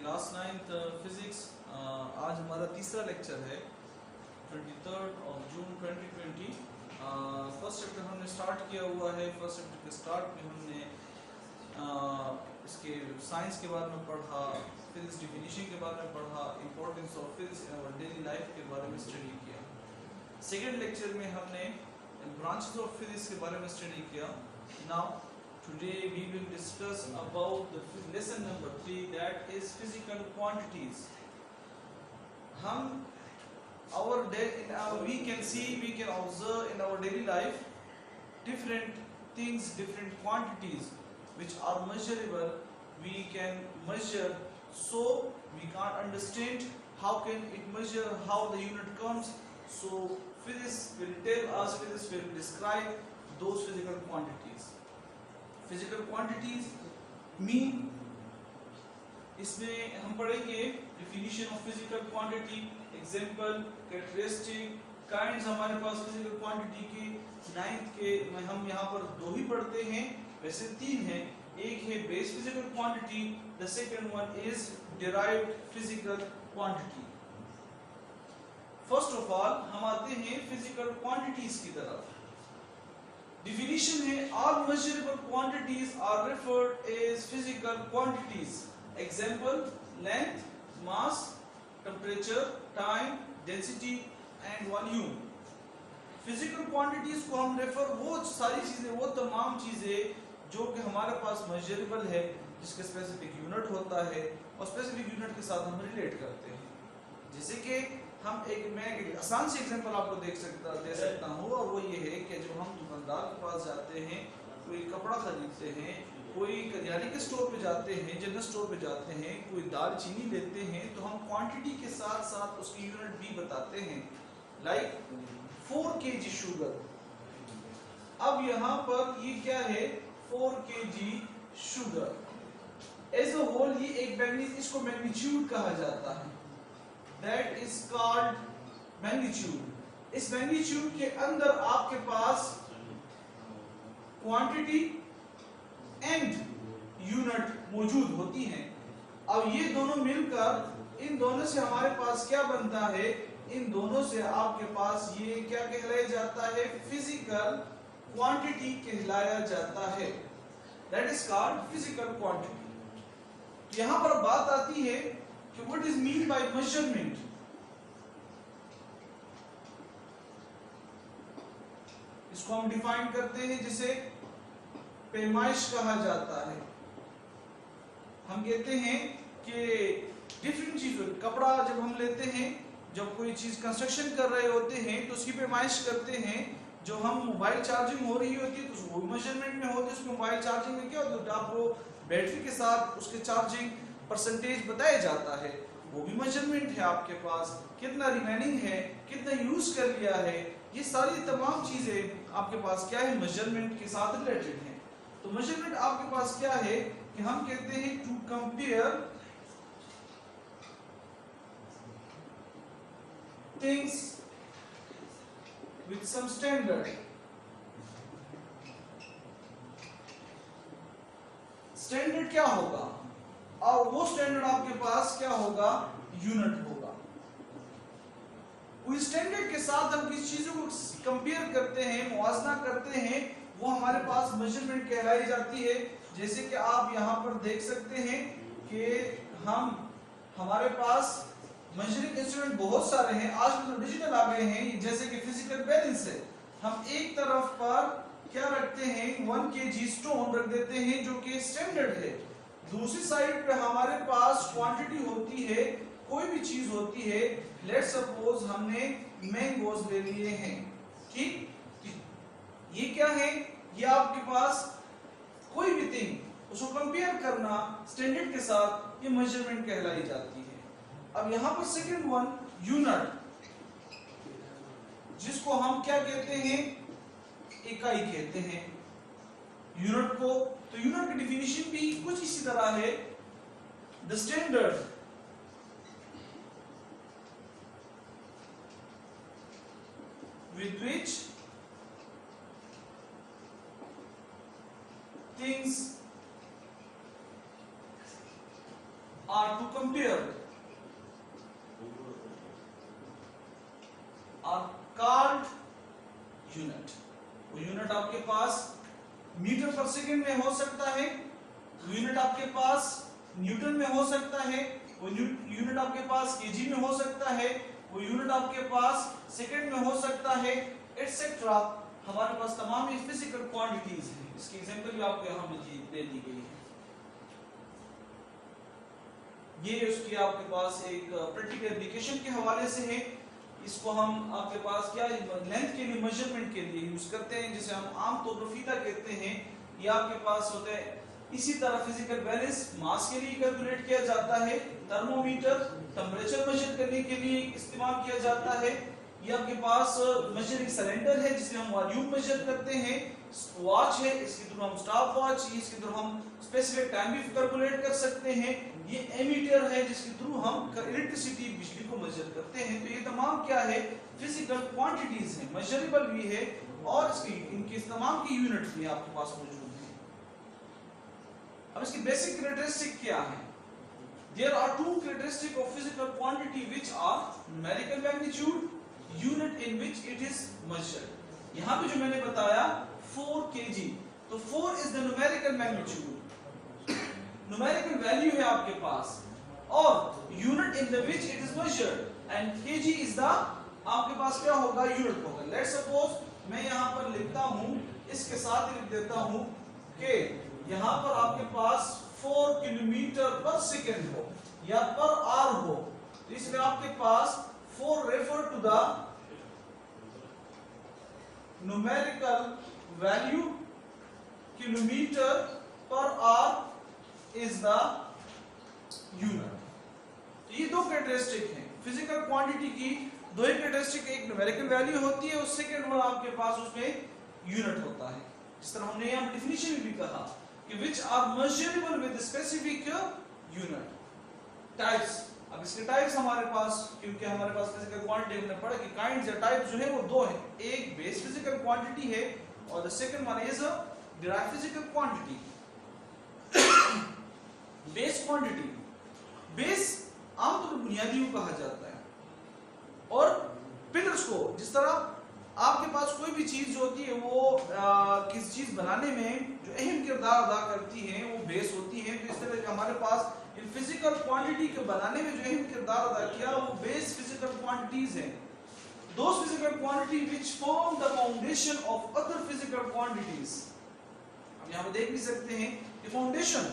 Class 9th physics. आज हमारा तीसरा लेक्चर है 23 जून 2020। फर्स्ट चैप्टर हमने स्टार्ट किया हुआ है। फर्स्ट चैप्टर के स्टार्ट में हमने इसके साइंस के बारे में पढ़ा, फिजिक्स डिफिनीशन के बारे में पढ़ा, importance of physics in our daily life के बारे में स्टडी किया। सेकेंड लेक्चर में हमने ब्रांचेस ऑफ फिजिक्स के बारे में स्टडी किया। Now today we will discuss about the lesson number 3, that is physical quantities. We can see, we can observe in our daily life different things, different quantities which are measurable. We can measure, so we can't understand how can it measure, how the unit comes. So physics will tell us, physics will describe those physical quantities. Physical quantities mean, इसमें हम पढ़ेंगे definition of physical quantity, example, characteristic, kinds हमारे पास physical quantity के। 9th के में हम यहाँ पर 2 ही पढ़ते हैं, वैसे 3 हैं। एक है base physical quantity, the second one is derived physical quantity. First of all हम आते हैं फिजिकल क्वांटिटीज की तरफ। Definition है, all measurable quantities are referred as physical quantities. Example, length, mass, temperature, time, density and volume. Physical quantities को हम refer वो सारी चीजें, वो तमाम चीजें जो कि हमारे पास measurable है, जिसके स्पेसिफिक यूनिट होता है और स्पेसिफिक यूनिट के साथ हम रिलेट करते हैं। जैसे कि मैं एक आसान से एग्जांपल आपको दे सकता हूँ, और वो ये है कि जब हम दुकानदार के पास जाते हैं, कोई कपड़ा खरीदते हैं, कोई करियाने के स्टोर पे जाते हैं, जनरल स्टोर पे जाते हैं, कोई दाल चीनी लेते हैं, तो हम क्वांटिटी के साथ साथ उसकी यूनिट भी बताते हैं। लाइक 4 kg शुगर। अब यहाँ पर ये क्या है, 4 kg शुगर एज अ होल, ये एक मैग्नीट्यूड, इसको मैग्नीट्यूड कहा जाता है। That is called magnitude. इस मैग्नीट्यूड के अंदर आपके पास क्वांटिटी एंड यूनिट मौजूद होती हैं। अब ये दोनों मिलकर, इन दोनों से हमारे पास क्या बनता है, इन दोनों से आपके पास ये क्या कहलाया जाता है, फिजिकल क्वांटिटी कहलाया जाता है। That is called physical quantity. यहां पर बात आती है कि what is mean by measurement. इसको हम डिफाइन करते हैं जिसे पैमाइश कहा जाता है। हम कहते हैं कि डिफरेंट चीजों, कपड़ा जब हम लेते हैं, जब कोई चीज कंस्ट्रक्शन कर रहे होते हैं तो उसकी पैमाइश करते हैं। जो हम मोबाइल चार्जिंग हो रही होती है तो वो मेजरमेंट में होती है। उसमें मोबाइल चार्जिंग में क्या होता है, आपको बैटरी के साथ उसके चार्जिंग परसेंटेज बताया जाता है, वो भी मेजरमेंट है आपके पास। कितना रिमेनिंग है, कितना यूज कर लिया है, ये सारी तमाम चीजें आपके पास क्या है, मेजरमेंट के साथ रिलेटेड है। तो मेजरमेंट आपके पास क्या है कि हम कहते हैं to compare things with some standard. Standard क्या होगा, और वो स्टैंडर्ड आपके पास क्या होगा, यूनिट होगा। उस स्टैंडर्ड के साथ हम किस चीजों को कंपेयर करते हैं, मुआवजा करते हैं, वो हमारे पास मेजरमेंट कहलाई जाती है। जैसे कि आप यहाँ पर देख सकते हैं कि हमारे पास मेजरिंग इंस्ट्रूमेंट बहुत सारे हैं। आज तो डिजिटल आ गए हैं, जैसे कि फिजिकल बैलेंस है। हम एक तरफ पर क्या रखते हैं, 1 kg स्टोन रख देते हैं जो कि स्टैंडर्ड है। दूसरी साइड पे हमारे पास क्वांटिटी होती है, कोई भी चीज होती है। लेट्स सपोज हमने मैंगोज ले लिए हैं, ठीक। ये क्या है, ये आपके पास कोई भी थिंग, उसको कंपेयर करना स्टैंडर्ड के साथ, ये मेजरमेंट कहलाई जाती है। अब यहाँ पर सेकंड वन, यूनिट, जिसको हम क्या कहते हैं, इकाई कहते हैं यूनिट को। तो यूनिट की डिफिनीशन भी कुछ इसी तरह है, the standard with which things are to compare are called unit। वो यूनिट आपके पास मीटर पर सेकंड में हो सकता है, वो यूनिट आपके पास न्यूटन में हो सकता है, वो यूनिट आपके पास केजी में हो सकता है, वो यूनिट आपके पास सेकंड में हो सकता है, एटसेट्रा। हमारे पास तमाम ये फिजिकल क्वांटिटीज हैं। इसकी एग्जांपल भी आपको यहां में दे दी गई है। ये उसकी आपके पास एक प्रैक्टिकल एप्लीकेशन के हवाले से है। इसको हम आपके पास क्या लेंथ के लिए, मेजरमेंट के लिए यूज करते हैं, जिसे हम आमतौर पर फीता कहते हैं। ये आपके पास होता है। इसी तरह फिजिकल बैलेंस मास के लिए कैलकुलेट किया जाता है। थर्मोमीटर टेंपरेचर मेजर करने के लिए इस्तेमाल किया जाता है। ये आपके पास मेजरिंग सिलेंडर है जिससे हम वॉल्यूम मेजर करते हैं। वॉच है, इसके थ्रू हम स्टॉप वॉच, इसके थ्रू हम स्पेसिफिक टाइम भी कैलकुलेट कर सकते हैं। ये एमीटर है जिसके थ्रू हम इलेक्ट्रिसिटी, बिजली को मेजर करते हैं। तो ये तमाम क्या है, फिजिकल क्वांटिटीज हैं, मेजरेबल भी है और इनके तमाम की यूनिट भी आपके पास मौजूद है। अब इसकी बेसिक कैरेक्टरिस्टिक क्या है? There are two characteristics of physical quantity which are numerical magnitude, unit in which it is measured. यहाँ पे जो मैंने बताया 4 kg, तो 4 is the numerical magnitude, numerical value है आपके पास, और unit in the which it is measured, and kg is the आपके पास क्या होगा, unit होगा। Let's suppose मैं यहाँ पर लिखता हूँ, इसके साथ लिख देता हूँ कि यहाँ पर आपके पास 4 किलोमीटर पर सेकेंड हो या पर आवर हो, तो इसमें आपके पास 4 refer to the numerical value, kilometre per hour is the unit. ये दो कैरेक्टरिस्टिक हैं फिजिकल क्वांटिटी की। दो ही कैरेक्टरिस्टिक, एक न्यूमेरिकल वैल्यू होती है और सेकेंड वन आपके पास उसमें यूनिट होता है। इस तरह हमने यहाँ डिफिनीशन भी कहा कि which are measurable with specific unit types। अब इसके टाइप्स हमारे पास, क्योंकि हमारे पास फिजिकल क्वांटिटी हमने पढ़ा कि काइंड्स या टाइप्स जो है वो दो हैं, एक बेस फिजिकल क्वांटिटी है और the second one is derived physical quantity. Base quantity, base आमतौर पर बुनियादी को कहा जाता है, और पिलर्स को, जिस तरह आपके पास कोई भी चीज जो होती है वो किसी चीज बनाने में जो अहम किरदार अदा करती है वो बेस होती है। तो इस तरह के हमारे पास इन फिजिकल क्वांटिटी के बनाने में जो अहम किरदार अदा किया वो बेस फिजिकल क्वांटिटीज हैं। Those physical quantity which form the foundation of other physical quantities. हम यहाँ पे देख भी सकते हैं कि फाउंडेशन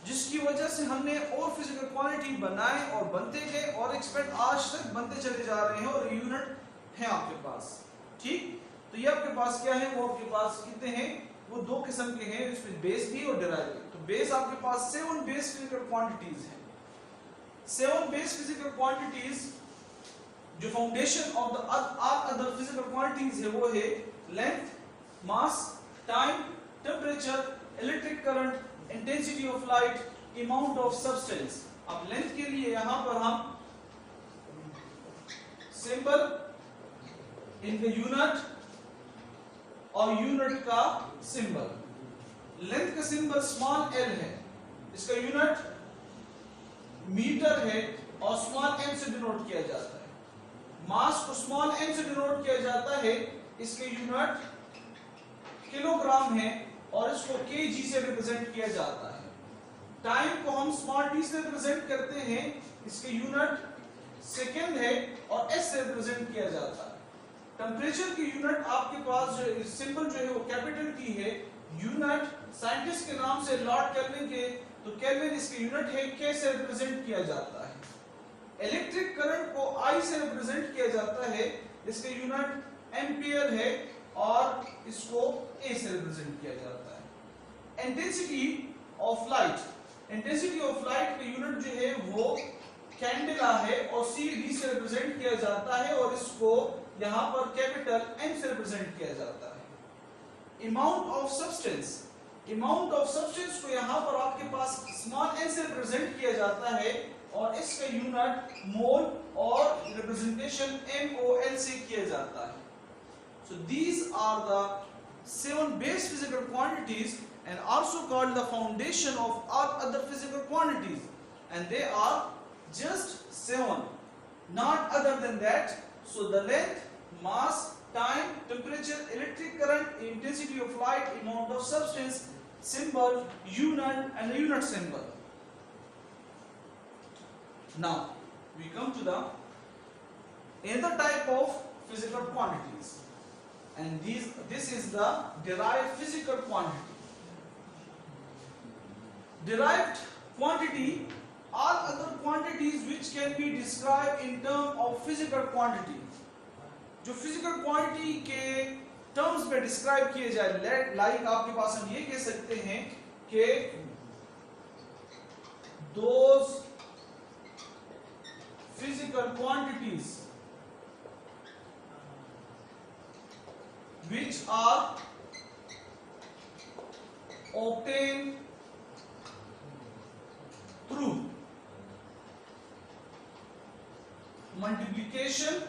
जिसकी वजह से हमने और फिजिकल क्वांटिटी बनाए और बनते गए और एक्सपेक्ट आज तक बनते चले जा रहे हैं और यूनिट है आपके पास। ठीक, तो ये आपके पास क्या है, वो आपके पास कितने हैं, वो दो किस्म के हैं, इसमें बेस भी और डिराइव। तो बेस आपके पास 7 बेस फिजिकल क्वांटिटीज हैं। 7 बेस फिजिकल क्वांटिटीज जो foundation of the other physical quantities है वो है length, mass, time, temperature, electric current, intensity of light, amount of substance. अब लेंथ के लिए यहां पर हम सिंबल इन द यूनिट और यूनिट का सिंबल। लेंथ का सिंबल स्मॉल एल है, इसका यूनिट मीटर है और स्मॉल एम से डिनोट किया जाता है। मास को स्मॉल एम से डिनोट किया जाता है, इसके यूनिट किलोग्राम है और इसको केजी से रिप्रेजेंट किया जाता है। टाइम को हम स्मॉल टी से रिप्रेजेंट करते हैं, इसके यूनिट सेकंड है और एस से रिप्रेजेंट किया जाता है। टेम्परेचर की यूनिट आपके पास जो सिंबल जो है वो कैपिटल टी है, यूनिट साइंटिस्ट के नाम से लॉर्ड केल्विन के, तो केल्विन इसके यूनिट है, के से रिप्रेजेंट किया जाता है। इलेक्ट्रिक करंट को आई से रिप्रेजेंट किया जाता है, इसके यूनिट एम्पियर है और इसको ए से रिप्रेजेंट किया जाता है। Intensity of light, intensity of light का यूनिट जो है वो कैंडेला है और सी डी से रिप्रेजेंट किया जाता है और इसको यहां पर कैपिटल एम से रिप्रेजेंट किया जाता है। Amount of substance, amount of substance को यहां पर आपके पास स्मॉल एन से रिप्रेजेंट किया जाता है और इसका यूनिट मोल और रिप्रेजेंटेशन MOL से किया जाता है। So these are the 7 base physical quantities and also called the foundation of all other physical quantities. and they are just 7, not other than that. So the length, mass, time, temperature, electric current, intensity of light, amount of substance, symbol, unit, and the unit symbol. Now we come to the another type of physical quantities, and this is the derived physical quantity. Derived quantity are other quantities which can be described in terms of physical quantity. जो physical quantity के terms में describe किए जाए, like आपके पास हम ये कह सकते हैं कि those physical quantities which are obtained through multiplication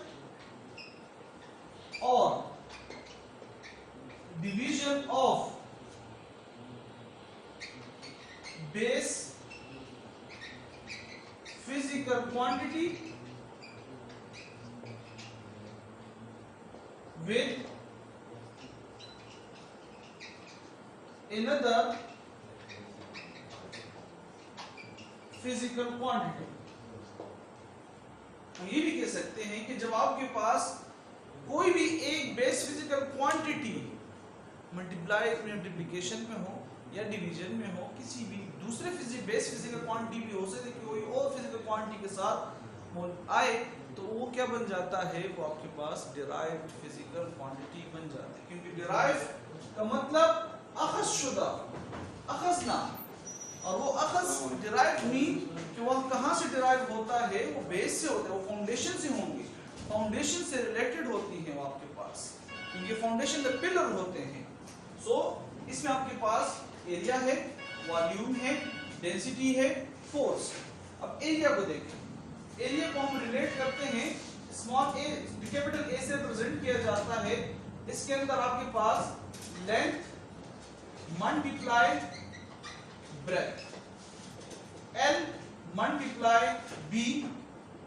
or division of base physical quantity with another physical quantity. हम ये भी कह सकते हैं कि जब आपके पास कोई भी एक बेस फिजिकल क्वांटिटी मल्टीप्लिकेशन में हो या डिवीजन में हो, किसी भी दूसरे बेस फिजिकल क्वांटिटी भी हो सकती है, कोई और फिजिकल क्वांटिटी के साथ आए तो वो क्या बन जाता है, वो आपके पास डिराइव्ड फिजिकल क्वांटिटी बन जाती है. क्योंकि डिराइव का मतलब अखज़ शुदा, अखज़ ना, और वो अखज़ डिराइव मीन कि वो कहाँ से डिराइव होता है, वो बेस से होता है, वो फाउंडेशन से होंगे, फाउंडेशन से रिलेटेड होती है वो आपके पास, क्योंकि फाउंडेशन के पिलर होते हैं. सो इसमें आपके पास एरिया है, वॉल्यूम है, डेंसिटी है, फोर्स. अब एरिया को देखें. एरिया को हम रिलेट करते हैं स्मॉल ए, कैपिटल ए से रिप्रेजेंट किया जाता है. इसके अंदर आपके पास length multiply breadth, L multiply B,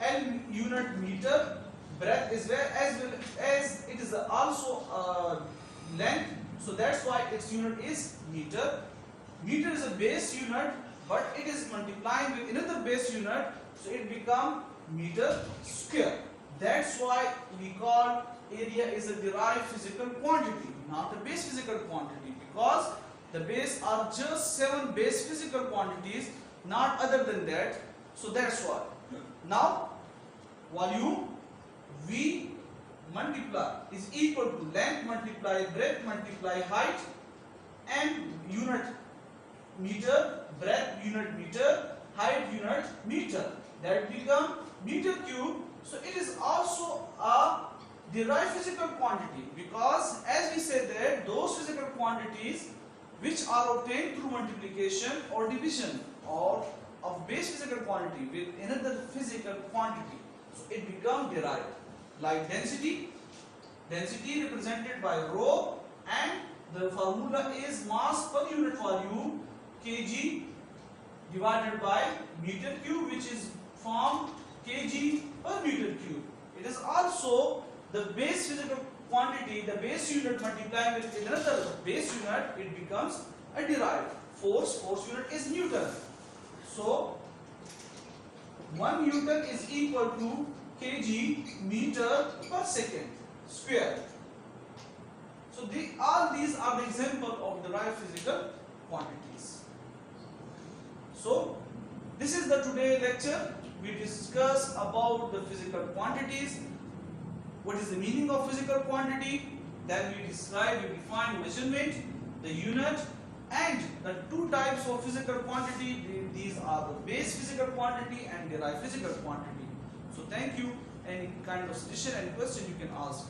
L unit meter, breadth is where as well as it is also length, so that's why its unit is meter. Meter is a base unit, but it is multiplying with another base unit, so it become meter square. That's why we call area is a derived physical quantity, not a base physical quantity, because the base are just 7 base physical quantities, not other than that. So that's why. Now, volume V multiply is equal to length multiply breadth multiply height, and unit meter, breadth unit meter, height unit meter. That become meter cube. So it is also a derived physical quantity, because as we said that those physical quantities which are obtained through multiplication or division or of base physical quantity with another physical quantity, so it becomes derived. Like density, density represented by rho, and the formula is mass per unit volume, kg divided by meter cube, which is formed kg per meter cube. It is also the base physical quantity, the base unit multiplied with another base unit, it becomes a derived. Force unit is Newton. So 1 Newton is equal to kg meter per second square. So all these are the example of derived physical quantities. So this is the today lecture. We discuss about the physical quantities. What is the meaning of physical quantity? Then we describe, we define measurement, the unit, and the two types of physical quantity. These are the base physical quantity and derived physical quantity. So thank you. Any kind of suggestion and question you can ask.